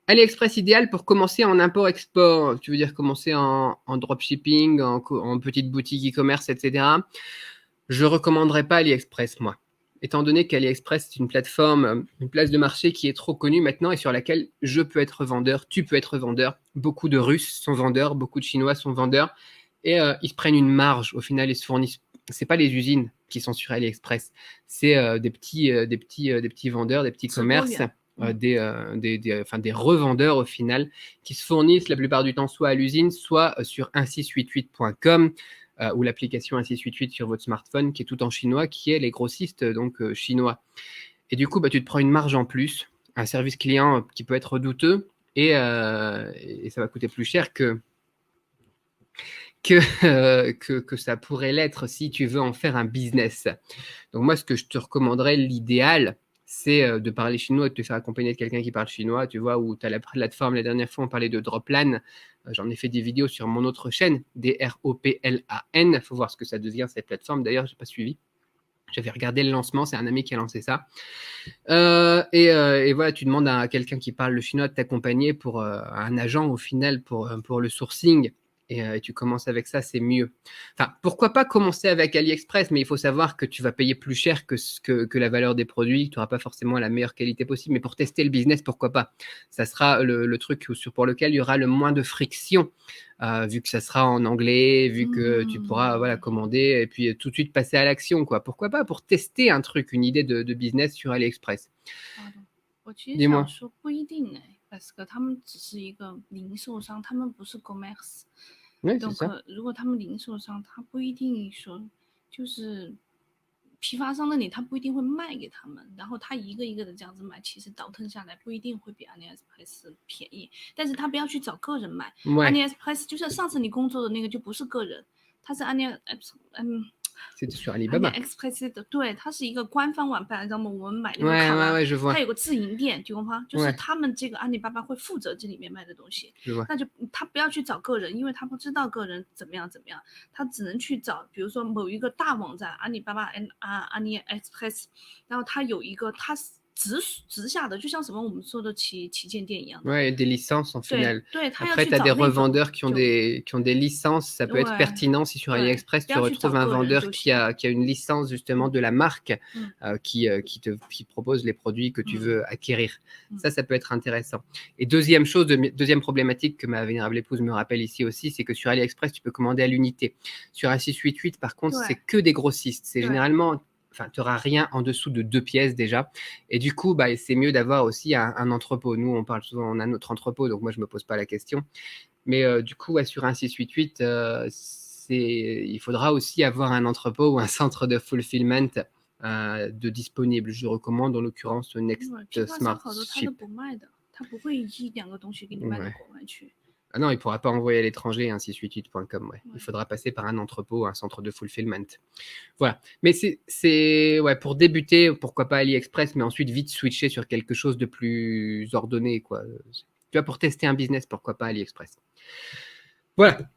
AliExpress idéal pour commencer en import-export. Tu veux dire commencer en dropshipping, en petite boutique e-commerce, etc. Je recommanderais pas AliExpress, moi. Étant donné qu'AliExpress est une plateforme, une place de marché qui est trop connue maintenant et sur laquelle je peux être vendeur, tu peux être vendeur. Beaucoup de Russes sont vendeurs, beaucoup de Chinois sont vendeurs et ils se prennent une marge. Au final, ils se fournissent. C'est pas les usines qui sont sur AliExpress, c'est des petits vendeurs, des petits commerces, des revendeurs au final, qui se fournissent la plupart du temps soit à l'usine, soit sur 1688.com ou l'application 1688 sur votre smartphone, qui est tout en chinois, qui est les grossistes donc chinois. Et du coup, bah, tu te prends une marge en plus, un service client qui peut être douteux, et ça va coûter plus cher que ça pourrait l'être si tu veux en faire un business. Donc moi, ce que je te recommanderais, l'idéal, c'est de parler chinois, de te faire accompagner de quelqu'un qui parle chinois, tu vois, où tu as la plateforme, la dernière fois on parlait de Droplan, j'en ai fait des vidéos sur mon autre chaîne, DROPLAN, il faut voir ce que ça devient cette plateforme, d'ailleurs, je n'ai pas suivi. J'avais regardé le lancement, c'est un ami qui a lancé ça. Et voilà, tu demandes à quelqu'un qui parle le chinois de t'accompagner pour un agent au final pour le sourcing. Et tu commences avec ça, c'est mieux. Enfin, pourquoi pas commencer avec AliExpress, mais il faut savoir que tu vas payer plus cher que la valeur des produits, tu n'auras pas forcément la meilleure qualité possible, mais pour tester le business, pourquoi pas? Ça sera le truc pour lequel il y aura le moins de friction, vu que ça sera en anglais, vu que tu pourras voilà, commander et puis tout de suite passer à l'action, quoi. Pourquoi pas pour tester un truc, une idée de business sur AliExpress? 好的，我其实 Dis-moi. 想说不一定parce que 他们只是一个零售商，他们不是 commerce。Oui, c'est ça. donc 如果他们零售商，他不一定说就是批发商那里，他不一定会卖给他们，然后他一个一个的这样子买，其实倒腾下来不一定会比 AliExpress 便宜，但是他不要去找个人买。Ouais, AliExpress 就像上次你工作的那个就不是个人，他是 c'est sur Alibaba. AliExpress 的，对，它是一个官方网站，让我们买那个 Ouais, 卡 ouais, 拉， ouais, je 它 vois. 有个自营店，就就是 Ouais, 他们这个阿里巴巴会负责这里面卖的东西， je vois. 那就他不要去找个人，因为他不知道个人怎么样怎么样，他只能去找，比如说某一个大网站阿里巴巴AliExpress， 然后他有一个他直下的，就像什么我们说的旗舰店一样的。 Ouais, des licences en 对 final. 对，他要 Après, 去 tu as des 找那种 revendeurs qui ont 就 des licences. Ça peut être 对 pertinent si sur 对， AliExpress, 不 tu 要去找 retrouves un 个人 vendeur 就 qui 行。 a une licence justement de la marque嗯 qui propose les produits que tu veux acquérir. Mm. Ça peut être intéressant. Et deuxième problématique que ma vénérable épouse me rappelle ici aussi, c'est que sur AliExpress, tu peux commander à l'unité. Sur un 688, par contre, Ouais. c'est que des grossistes. C'est Ouais. généralement... Enfin, tu n'auras rien en dessous de 2 pièces déjà. Et du coup, bah, c'est mieux d'avoir aussi un entrepôt. Nous, on parle souvent, on a notre entrepôt, donc moi, je ne me pose pas la question. Mais du coup, ouais, sur un 688, il faudra aussi avoir un entrepôt ou un centre de fulfillment de disponible. Je recommande en l'occurrence Next 批发商 Smart 好多他都 Ship. 不卖的，他不会一两个东西给你卖到 Ouais. 国外去。 Ah non, il ne pourra pas envoyer à l'étranger un 688.com. Ouais. Ouais. Il faudra passer par un entrepôt, un centre de fulfillment. Voilà. Mais ouais, pour débuter, pourquoi pas AliExpress, mais ensuite vite switcher sur quelque chose de plus ordonné, quoi. Tu vois, pour tester un business, pourquoi pas AliExpress. Voilà.